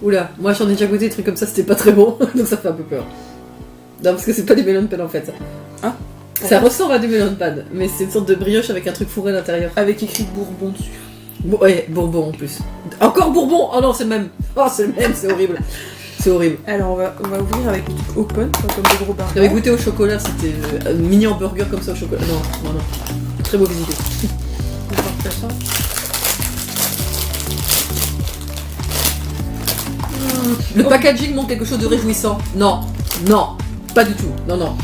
Oula, moi j'en ai déjà goûté des trucs comme ça, c'était pas très bon, donc ça fait un peu peur. Non, parce que c'est pas du melon pan en fait. Ah. Ça ressemble à du melon pan, mais c'est une sorte de brioche avec un truc fourré à l'intérieur. Avec écrit Bourbon dessus. Ouais, Bourbon en plus. Encore Bourbon. Oh non, c'est le même. Oh, c'est le même, c'est horrible. C'est horrible. Alors on va ouvrir avec le truc open, comme des gros barres. J'avais goûté au chocolat, c'était un mini hamburger comme ça au chocolat. Non. Très mauvaise idée. On va faire ça. Le packaging montre quelque chose de réjouissant. Non, pas du tout. Non.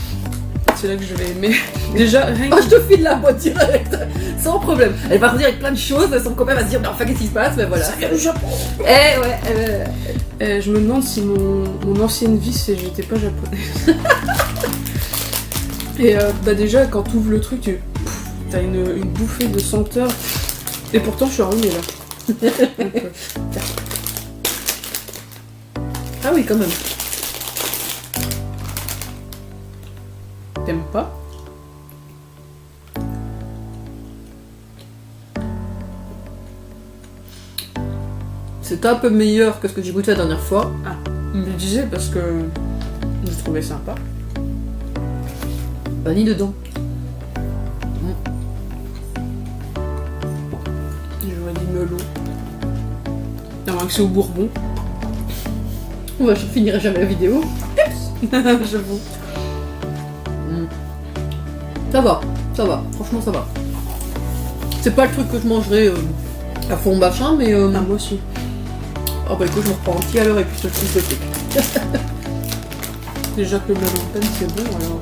C'est là que je vais aimer. Déjà, rien Oh, je te file la boîte direct, sans problème. Elle va revenir avec plein de choses, son copain va se dire, mais enfin, qu'est-ce qui se passe? Mais voilà. ça vient du Japon. Je me demande si mon ancienne vie, c'est j'étais pas japonaise. Et déjà, quand tu ouvres le truc, t'as une bouffée de senteur. Et pourtant, je suis arrumée là. Donc, Ah oui, quand même. t'aimes pas? C'était un peu meilleur que ce que j'ai goûté la dernière fois. Ah, je me disais parce que je trouvais sympa. Vanille dedans. J'aurais dit melon. À moins que c'est au Bourbon. Je finirai jamais la vidéo. J'avoue. Ça va. Franchement, ça va. C'est pas le truc que je mangerais à fond machin, mais... Ah, moi aussi. Oh bah écoute, je me reprends un petit à l'heure et puis je te le truc. Déjà que le melon pen c'est bon, alors...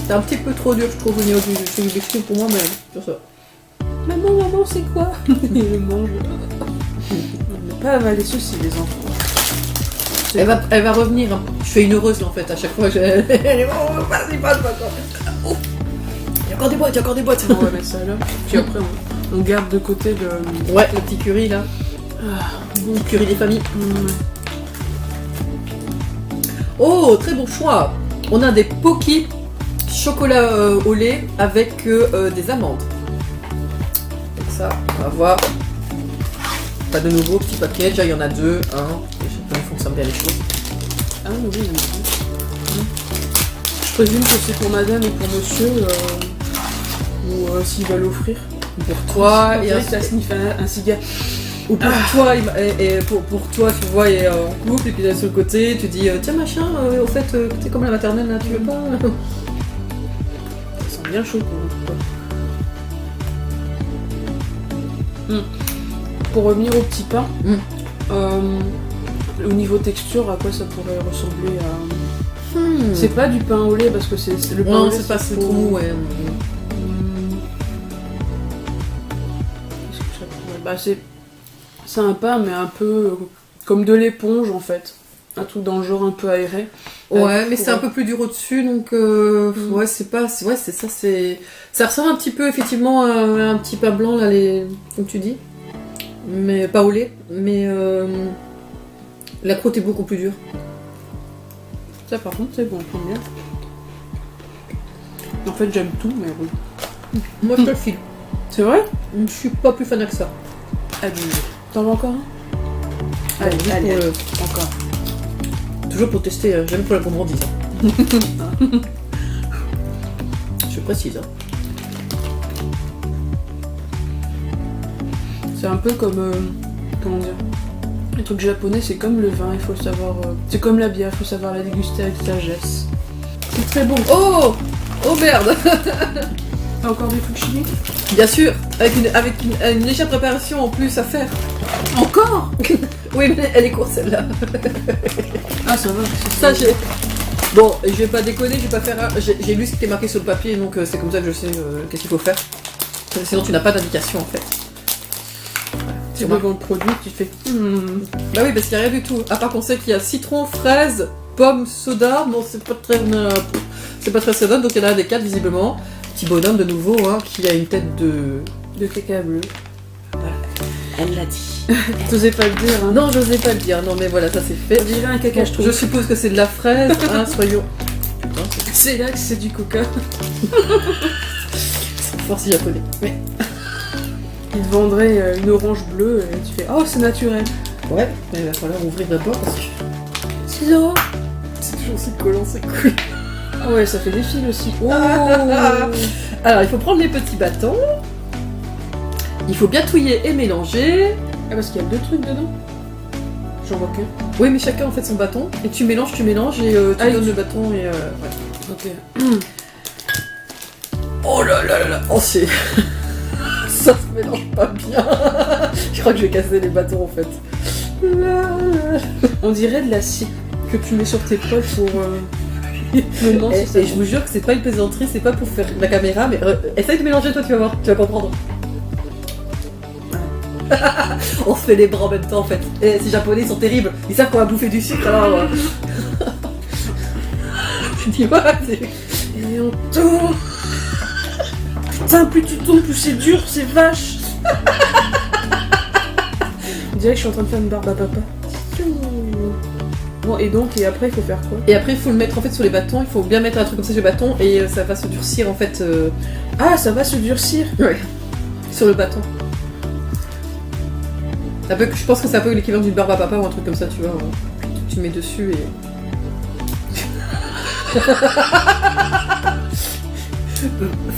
C'est un petit peu trop dur, je trouve, au niveau du biscuit pour moi, mais sur ça. Maman, c'est quoi? Il le mange. On n'a pas avalé ceci, les enfants. Elle va revenir. Hein. Je fais une heureuse là, en fait, à chaque fois. Elle est vas-y, passe pas quoi. Oh. Il y a encore des boîtes. On va mettre ça là. Puis après, on garde de côté le... Ouais, le petit curry là. Bon curry des familles. Oh, très bon choix. On a des Pocky chocolat au lait avec des amandes. Donc ça, on va voir. Pas de nouveau petit paquet, déjà il y en a deux, un. Il fonctionne bien les choses. Ah oui. Je présume que c'est pour madame et pour monsieur, ou s'il va l'offrir. Pour toi, et ça sniffe un cigare. Ou pour toi, et pour toi, tu vois, il est en couple, et puis là, sur le côté, tu dis tiens machin, au fait, t'es comme la maternelle là, tu veux pas? Ça sent bien chaud quoi. Pour revenir au petit pain, au niveau texture, à quoi ça pourrait ressembler à... C'est pas du pain au lait parce que c'est le pain non, au lait. c'est pas trop mou, ouais. Qu'est-ce que ça pourrait... c'est un pain mais un peu comme de l'éponge en fait. Un truc dans le genre un peu aéré. Ouais, mais c'est un peu plus dur au-dessus, donc ouais, c'est pas... Ouais, c'est ça, c'est... Ça ressemble un petit peu, effectivement, à un petit pain blanc, là, comme tu dis. Mais pas au lait, mais la croûte est beaucoup plus dure. Ça par contre c'est bon, j'aime bien. En fait j'aime tout mais oui. Moi je te le file. C'est vrai? Je suis pas plus fan que ça. Abusé. T'en veux encore un? Allez, encore. Toujours pour tester, jamais pour la gourmandise. Je précise. C'est un peu comme... comment dire? Les trucs japonais, c'est comme le vin, il faut savoir... c'est comme la bière, il faut savoir la déguster avec sagesse. C'est très bon. Oh merde. T'as encore des trucs chimiques? Bien sûr, avec une légère préparation en plus à faire. Encore? Oui, mais elle est courte celle-là. Ah ça va. Ça j'ai... Bon, je vais pas déconner, je vais pas faire... J'ai lu ce qui était marqué sur le papier, donc c'est comme ça que je sais qu'est-ce qu'il faut faire. Sinon tu n'as pas d'indication en fait. Tu vois dans le produit, tu fais... Bah oui, parce qu'il n'y a rien du tout. À part qu'on sait qu'il y a citron, fraise, pomme, soda. Bon, c'est pas très soda, donc il y en a des 4 visiblement. Petit bonhomme de nouveau, hein, qui a une tête de caca bleu. Voilà. Elle l'a dit. T'osais pas le dire, hein? Non, j'osais pas le dire. Non, mais voilà, ça c'est fait. On dirait un caca, je trouve. Je suppose que c'est de la fraise, hein, soyons... Putain, c'est là que c'est du coca. c'est fort si japonais. Mais... Ils te vendraient une orange bleue et tu fais « Oh, c'est naturel !» Ouais, mais il va falloir ouvrir d'abord parce que Ciseaux. c'est toujours aussi collant, c'est cool. Ah ouais, ça fait des fils aussi. Oh. Alors, il faut prendre les petits bâtons. Il faut bien touiller et mélanger. Ah, parce qu'il y a 2 trucs dedans. J'en vois qu'un. Oui, mais chacun en fait son bâton. Et tu mélanges et tu donnes le bâton et ouais. Ok. Oh là là là là. Oh, c'est... Ça se mélange pas bien. Je crois que je vais casser les bâtons en fait. On dirait de la scie que tu mets sur tes poils pour. Non, Et je vous jure que c'est pas une plaisanterie, c'est pas pour faire la caméra, mais essaye de mélanger toi, tu vas voir, tu vas comprendre. On se fait les bras en même temps en fait. Et ces japonais ils sont terribles, ils savent qu'on va bouffer du sucre alors. Dis-moi, c'est... Et on tourne. Putain, plus tu tournes, plus c'est dur, c'est vache. On dirait que je suis en train de faire une barbe à papa. Bon, et après il faut faire quoi? Et après il faut le mettre en fait sur les bâtons, il faut bien mettre un truc comme ça sur les bâtons et ça va se durcir en fait. Ah, ça va se durcir. Ouais. Sur le bâton. Je pense que c'est un peu l'équivalent d'une barbe à papa ou un truc comme ça, tu vois. Tu mets dessus et...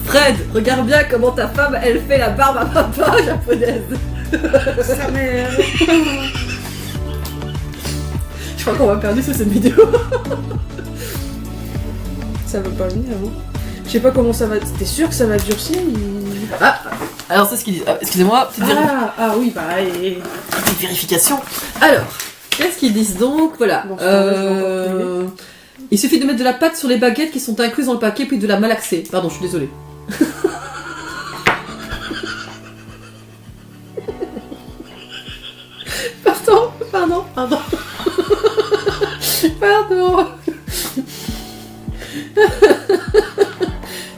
Fred, regarde bien comment ta femme, elle fait la barbe à papa japonaise. Sa mère. Je crois qu'on va perdre sur cette vidéo. Ça va pas venir, hein. Je sais pas comment ça va... T'es sûr que ça va durcir Ah, alors c'est ce qu'ils disent. Ah, excusez-moi, petite oui, bah... petite vérification. Alors, qu'est-ce qu'ils disent donc? Voilà. Bon, je Il suffit de mettre de la pâte sur les baguettes qui sont incluses dans le paquet, puis de la malaxer. Pardon, je suis désolée. Pardon. Pardon.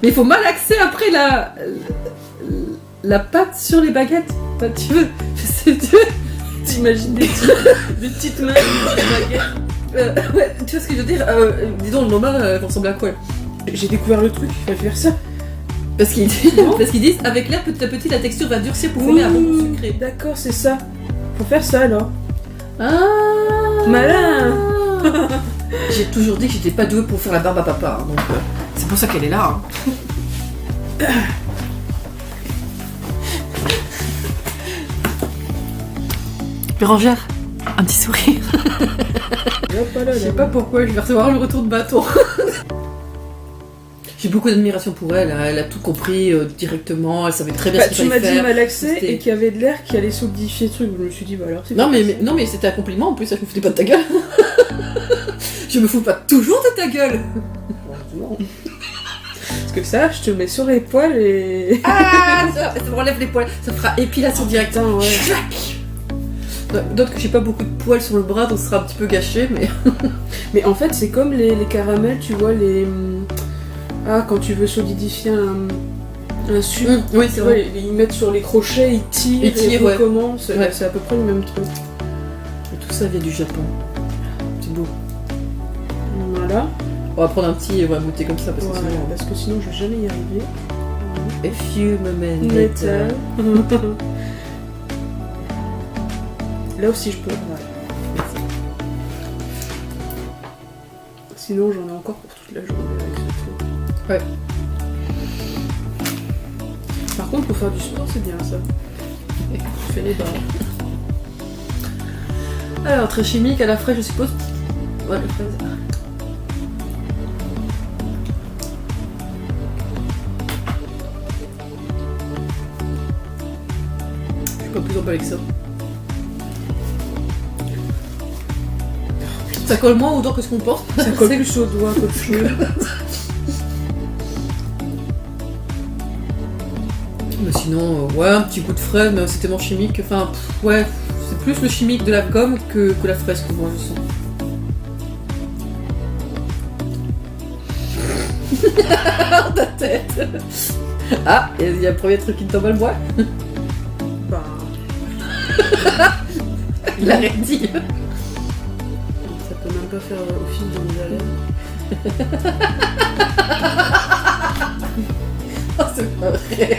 Mais il faut malaxer après la pâte sur les baguettes. Bah, tu veux, T'imagines des petites mains, des baguettes. Ouais, tu vois ce que je veux dire? Dis donc, le normal ressemble à quoi? J'ai découvert le truc, il fallait faire ça. Parce qu'ils disent, avec l'air, petit à petit, la texture va durcir pour former un bonbon sucré. D'accord, c'est ça. Faut faire ça alors. Ah, malin. J'ai toujours dit que j'étais pas douée pour faire la barbe à papa, hein, donc c'est pour ça qu'elle est là. Hein. Bérangère, un petit sourire. Je sais pas pourquoi je vais recevoir le retour de bâton. J'ai beaucoup d'admiration pour elle, hein. Elle a tout compris directement, elle savait très bien ce qu'il tu m'as fallait dit faire. malaxer C'était- et qu'il y avait de l'air qui allait solidifier le truc. Je me suis dit, bah alors c'est Non pas mais, ça. non mais c'était un compliment en plus, ça je me foutais pas de ta gueule. Je me fous pas toujours de ta gueule. Non. Parce que ça, je te mets sur les poils et. Ah, ça me relève les poils, ça fera épilation directe. Putain, ouais. Chlac. D'autres que j'ai pas beaucoup de poils sur le bras, donc ce sera un petit peu gâché, mais... Mais en fait, c'est comme les caramels, tu vois, les. Ah, quand tu veux solidifier un sucre. Oui, c'est Tu vrai. vois, ils mettent sur les crochets, ils tirent, Ils tirent, et ouais. recommencent. Ouais. C'est à peu près le même truc. Et tout ça vient du Japon. C'est beau. Voilà. On va prendre un petit et on va goûter comme ça, parce que Voilà, sinon... parce que sinon, je vais jamais y arriver. A few moments Later. later. Là aussi, je peux. Voilà. Sinon, j'en ai encore pour toute la journée avec ce truc. Ouais. Par contre, pour faire du sport, c'est bien ça. Je fais les barres. Alors, très chimique, à la fraise, je suppose. Ouais, la fraise. Je suis pas plus emballée que ça. Ça colle moins aux dents que ce qu'on pense. Ça colle plus au doigt qu'autre chose. Mais sinon, ouais, un petit goût de fraise, mais c'est tellement chimique. Enfin, ouais, c'est plus le chimique de la gomme que la fraise que moi je sens. Ta tête. Ah, il y a le premier truc qui te tombe à le bois. Bah. Il a rien dit. Ça peut même pas faire office de mes haleines. Oh, c'est pas vrai.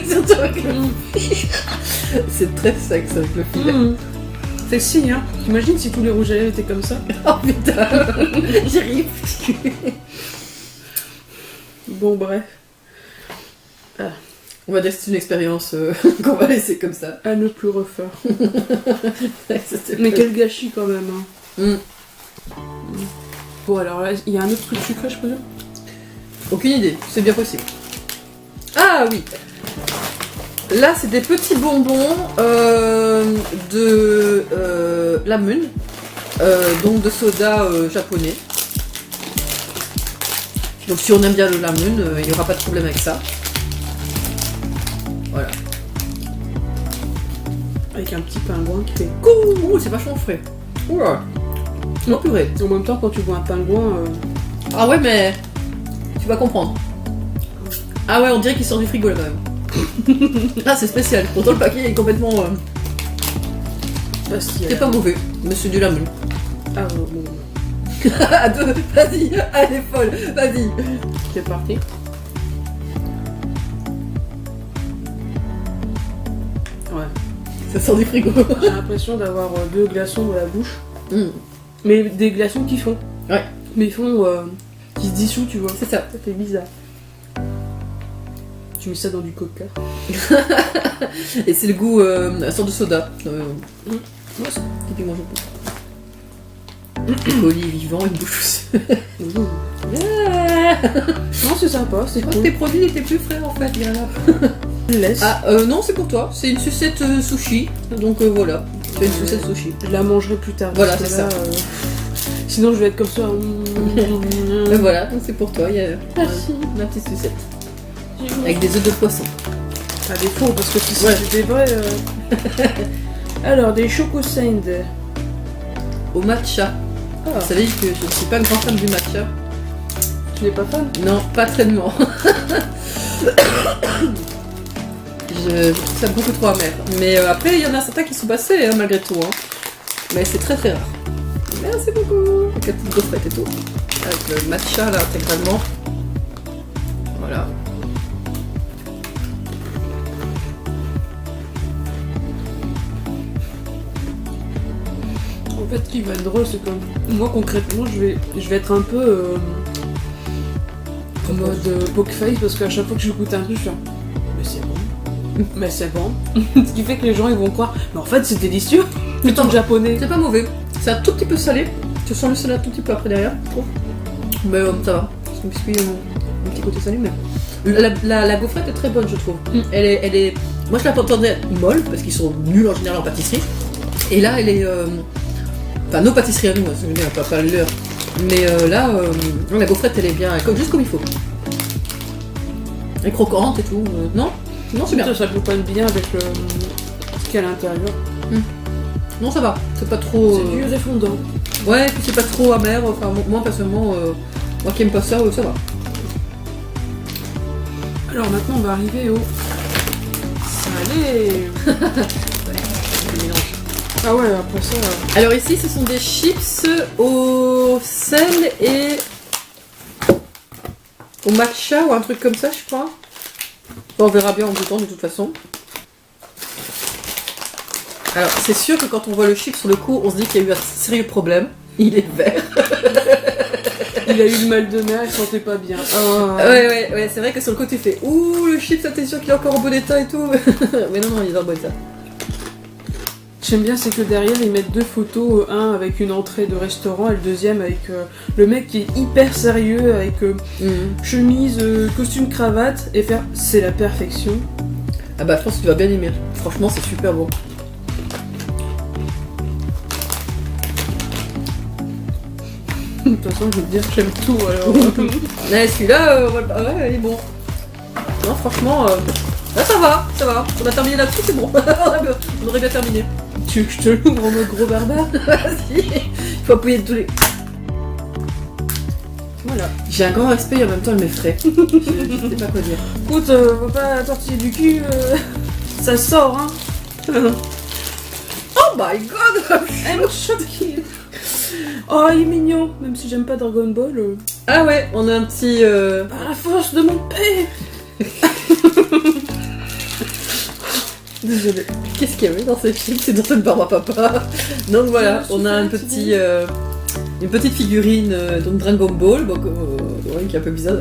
Surtout avec le c'est très sexe avec le filet. Sexy, hein. T'imagines si tous les rouges à lèvres étaient comme ça? Oh putain, j'y arrive. Bon, bref. On va dire que c'est une expérience qu'on va laisser comme ça. À ne plus refaire. C'était Mais pas- quel gâchis quand même, hein. Mm. Bon, alors là, il y a un autre truc sucré, je présume. Aucune idée, c'est bien possible. Ah oui. Là, c'est des petits bonbons de Lamun, donc de soda japonais. Donc si on aime bien le Lamun, il n'y aura pas de problème avec ça. Voilà. Avec un petit pingouin qui fait. Ouh, c'est vachement frais. Oula. Oh purée. En même temps, quand tu vois un pingouin. Ah ouais, mais tu vas comprendre. Ah ouais, on dirait qu'il sort du frigo là quand même. Ah, c'est spécial. Pourtant, le paquet est complètement. Pastille. C'est pas mauvais, mais c'est du Lamun. Ah bon. À deux, vas-y, elle est folle, vas-y. C'est parti. Ouais. Ça sort du frigo. J'ai l'impression d'avoir deux glaçons dans la bouche. Mm. Mais des glaçons qui font. Ouais. Mais ils font. Qui se dissouent, tu vois. C'est ça. Ça fait bizarre. Tu mets ça dans du coca. Et c'est le goût, la sorte de soda. Ouais, ça. Typiquement japonais. Colis vivant, une bouche. Ah, Non, c'est sympa, c'est je crois que cool. tes produits étaient plus frais en fait, il y en a. Laisse. Ah, non, c'est pour toi. C'est une sucette sushi. Donc voilà. Tu as une sucette sushi. Je la mangerai plus tard. Voilà, parce que c'est là, sinon, je vais être comme ça. Et voilà, donc c'est pour toi. Il y a Merci. ma petite sucette. Avec des œufs de poisson. À défaut, parce que si Ouais. c'était vrai. Alors, des Choco Sand. Au matcha. Ah, Vous savez que je ne suis pas une grande fan du matcha. tu n'es pas fan? Non, pas tellement. Je trouve ça beaucoup trop amer. Mais après, il y en a certains qui sont passés hein, malgré tout. Hein. Mais c'est très très rare. Merci beaucoup. Avec la petite gaufrette et tout. Avec le matcha là intégralement. Voilà. En fait, ce qui va être drôle, c'est que moi, concrètement, je vais être un peu en mode poke face parce qu'à chaque fois que je goûte un truc, je fais mais c'est bon. Mais c'est bon. Ce qui fait que les gens ils vont croire, mais en fait c'est délicieux. Le temps japonais. C'est pas mauvais. C'est un tout petit peu salé. Tu sens le salé un tout petit peu après derrière, je trouve. Mais ça va. Parce que le biscuit a un petit côté salé, mais. La gaufrette est très bonne, je trouve. Mm. Elle est. Moi, je la entendais molle, parce qu'ils sont nuls en général en pâtisserie. Et là, elle est. Enfin, nos pâtisseries à nous, hein, c'est bien, pas le leur. Mais là, la gaufrette, elle est bien, juste comme il faut. Elle est croquante et tout. Non, c'est bien. Ça accompagne bien avec ce qu'il y a à l'intérieur. Non, ça va. C'est pas trop. C'est du fondant. Ouais, puis c'est pas trop amer. Enfin, moi, personnellement, moi qui aime pas ça, ça va. Alors maintenant on va arriver au salé. Ah ouais, après ça. Alors ici, ce sont des chips au sel et au matcha ou un truc comme ça, je crois. Bon, on verra bien en goûtant de toute façon. Alors, c'est sûr que quand on voit le chip sur le coup, on se dit qu'il y a eu un sérieux problème. Il est vert. Il a eu le mal de mer, il sentait pas bien. Ah. Ouais, c'est vrai que sur le coup, tu fais ouh, le chip, ça t'es sûr qu'il est encore en bon état et tout. Mais non, il est en bon état. J'aime bien, c'est que derrière ils mettent deux photos, un avec une entrée de restaurant et le deuxième avec le mec qui est hyper sérieux, avec chemise, costume, cravate, et faire c'est la perfection. Ah bah, je pense que tu vas bien aimer. Franchement, c'est super bon. De toute façon, je veux te dire, j'aime tout alors. Ouais, celui-là, ouais, il est bon. Non, franchement, là ça va. On a terminé là-dessus, c'est bon. On aurait bien terminé. Tu veux que je te l'ouvre en mode gros barbare? Vas-y, il faut appuyer de tous les. Voilà. J'ai un grand respect et en même temps, elle m'effraie. Je sais pas quoi dire. Écoute, faut pas tortiller du cul, ça sort, hein. Oh my god! I'm choquée. Oh, il est mignon, même si j'aime pas Dragon Ball. Ah ouais, on a un petit. Par la force de mon père. Désolée. Qu'est-ce qu'il y avait dans cette chips? C'est dans cette barbe à papa. Donc voilà, on a un petit, une petite figurine donc Dragon Ball, donc, ouais, qui est un peu bizarre.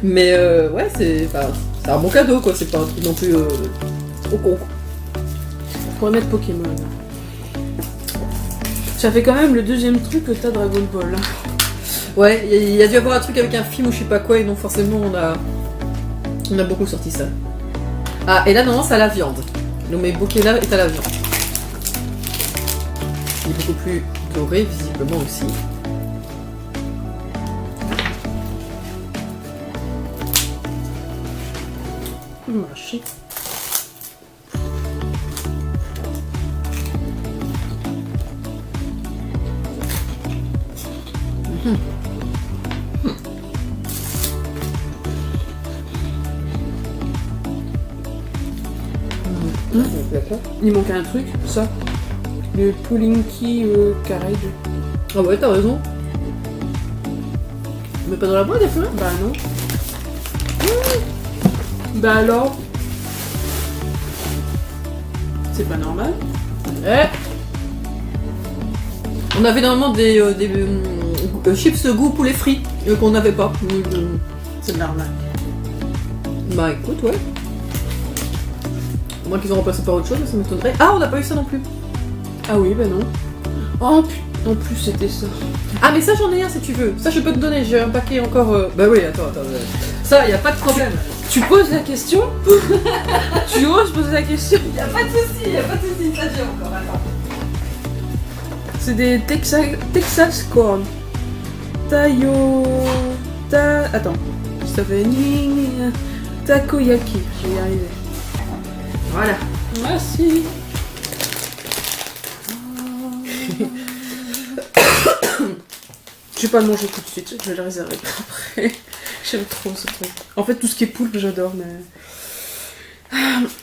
Mais ouais, c'est un bon cadeau quoi, c'est pas un truc non plus trop con. On pourrait mettre Pokémon. Ça fait quand même le deuxième truc que t'as Dragon Ball. Ouais, il y a dû y avoir un truc avec un film ou je sais pas quoi, et donc forcément on a beaucoup sorti ça. Ah, et là non, c'est à la viande. Donc mes bouquets là est à la viande. Il est beaucoup plus doré visiblement aussi. Marché. Il manque un truc, ça. Le Poulinky Carrage. Ah ouais, t'as raison. Mais pas dans la boîte, il y a plus rien. Bah non. Bah alors. C'est pas normal. On avait normalement des chips goût poulet frit qu'on n'avait pas. C'est normal. Bah écoute, ouais. Moi qu'ils ont remplacé par autre chose, ça m'étonnerait. Ah, on n'a pas eu ça non plus. Ah oui, bah non. Oh, en plus c'était ça. Ah, mais ça j'en ai un si tu veux. Ça je peux te donner, j'ai un paquet encore. Bah oui, attends. Ça, y a pas de problème. Tu poses la question. Tu oses poser la question. Y a pas de soucis, ça j'ai encore, attends. C'est des Texas Corn. Attends. Ça fait Takoyaki. Je vais y arriver. Voilà. Merci. Je vais pas le manger tout de suite, je vais le réserver pour après. J'aime trop ce truc. En fait, tout ce qui est poulpe, j'adore,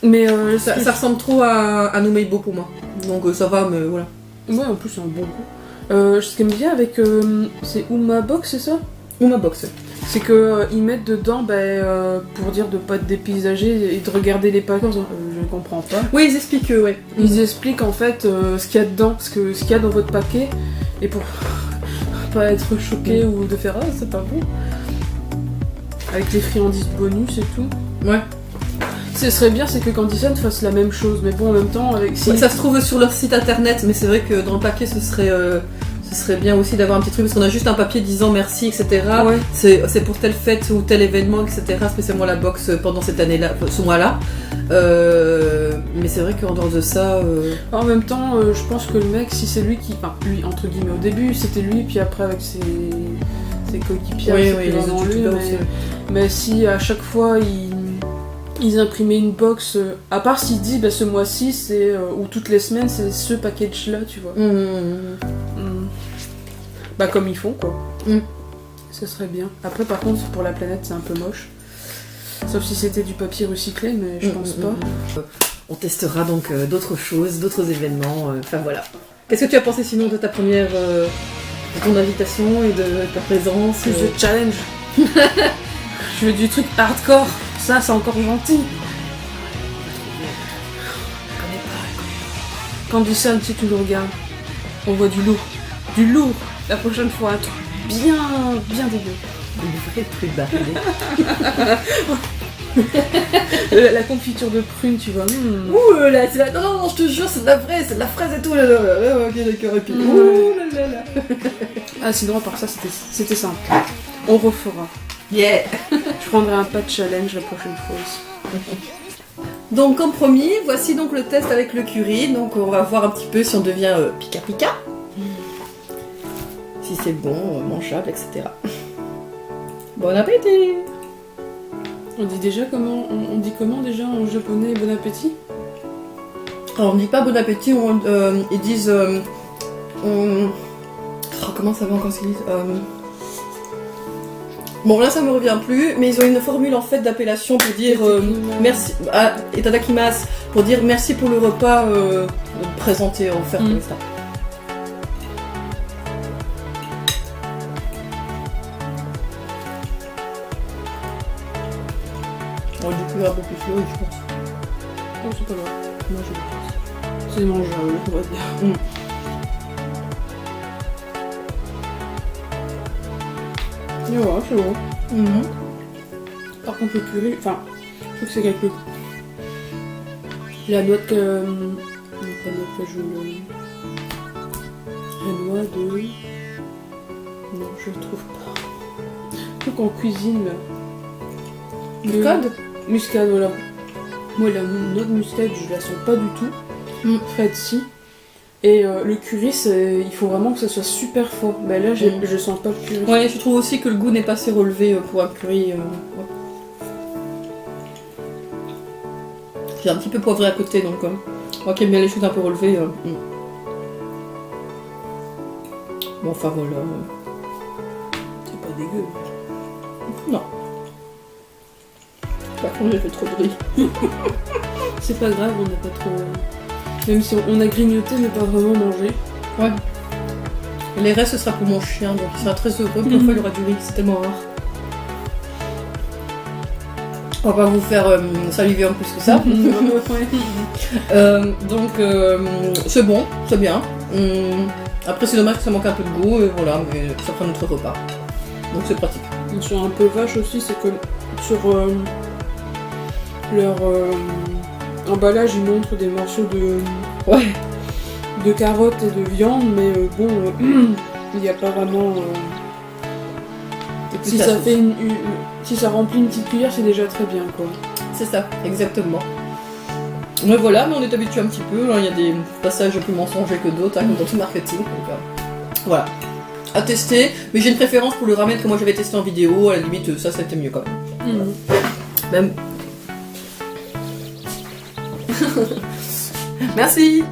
mais Ça ressemble trop à Numeibo pour moi. Donc ça va, mais voilà. Ouais, en plus, c'est un bon goût. Ce qui aime bien avec. C'est Uma Box, c'est ça? Uma Box. C'est que ils mettent dedans, pour dire de pas être dépaysager et de regarder les paquets. Je ne comprends pas. Oui, ils expliquent, ouais. Ils expliquent en fait ce qu'il y a dedans, ce qu'il y a dans votre paquet, et pour pas être choqué ou de faire ah c'est pas bon. Avec les friandises bonus et tout. Ouais. Ce serait bien, c'est que Candyson fasse la même chose, mais bon en même temps avec. Ouais, ça se trouve sur leur site internet, mais c'est vrai que dans le paquet ce serait bien aussi d'avoir un petit truc parce qu'on a juste un papier disant merci, etc. Ouais. C'est pour telle fête ou tel événement, etc. Spécialement la box pendant cette année-là, ce mois-là. Mais c'est vrai qu'en dehors de ça. En même temps, je pense que le mec, si c'est lui qui. Enfin, lui, entre guillemets, au début c'était lui, puis après avec ses coéquipiers, Oui, c'était les vraiment autres lui, youtubeurs aussi. mais si à chaque fois ils imprimaient une box, à part s'ils disent ce mois-ci, c'est ou toutes les semaines, c'est ce package-là, tu vois. Bah comme ils font quoi. Ça serait bien. Après par contre pour la planète c'est un peu moche. Sauf si c'était du papier recyclé, mais je pense pas. On testera donc d'autres choses, d'autres événements. Enfin voilà. Qu'est-ce que tu as pensé sinon de ta première, de ton invitation et de ta présence? Plus de challenge. Je veux du truc hardcore. Ça c'est encore gentil. Candyson, si tu nous regardes, on voit du lourd. Du lourd. La prochaine fois, un truc bien dégueu. Une vraie truc La confiture de prune, tu vois. Ouh là, c'est la... Non, je te jure, c'est de la vraie, c'est de la fraise et tout. Là. Ok, d'accord, ok. Ouh là là. Ah, sinon, à part ça, c'était simple. On refera. Yeah. Je prendrai un pas de challenge la prochaine fois aussi. Donc, comme promis, voici donc le test avec le curry. Donc, on va voir un petit peu si on devient pika-pika. Si c'est bon, mangeable, etc. Bon appétit. On dit déjà comment on dit comment déjà en japonais bon appétit? Alors on dit pas bon appétit, ils disent comment ça va encore ce qu'ils disent Bon là ça me revient plus, mais ils ont une formule en fait d'appellation pour dire merci itadakimasu, pour dire merci pour le repas présenté, offert comme ça. On va découvrir un peu plus le riz, je pense. c'est pas grave. Moi j'aime bien. C'est mangeable, on va dire. Et voilà, c'est bon. Par contre, le curry, enfin, je trouve que c'est quelque. La noix de. Pas noix de cajou, la noix de. Non, je le trouve pas. Je trouve qu'en cuisine, là. Muscade. Muscade, voilà. Moi, la noix de muscade, je la sens pas du tout. Fred, si. Et le curry, il faut vraiment que ça soit super fort. Mais là, je sens pas le curry. Ouais, je trouve aussi que le goût n'est pas assez relevé pour un curry. Ouais. J'ai un petit peu poivré à côté, donc moi qui aime bien les choses un peu relevées. Bon, enfin voilà. C'est pas dégueu. Non. Par contre, j'ai fait trop de bruit. C'est pas grave, on n'a pas trop. Même si on a grignoté, mais pas vraiment mangé. Ouais. Et les restes, ce sera pour mon chien, donc il sera très heureux. Parfois, il aura du riz, c'est tellement rare. On va pas vous faire saliver en plus que ça. Donc, c'est bon, c'est bien. Après, c'est dommage que ça manque un peu de goût, et voilà, mais ça prend notre repas. Donc, c'est pratique. Sur un peu vache aussi, c'est que sur leur emballage, ils montrent des morceaux de carottes et de viande, mais bon, il n'y a pas vraiment. Si ça fait si ça remplit une petite cuillère, c'est déjà très bien, quoi. C'est ça, exactement. Mais voilà, mais on est habitué un petit peu. Il y a des passages plus mensongers que d'autres, comme dans tout marketing. Donc, voilà. À tester, mais j'ai une préférence pour le ramen que moi j'avais testé en vidéo. À la limite, ça c'était mieux quand même. Même. Merci.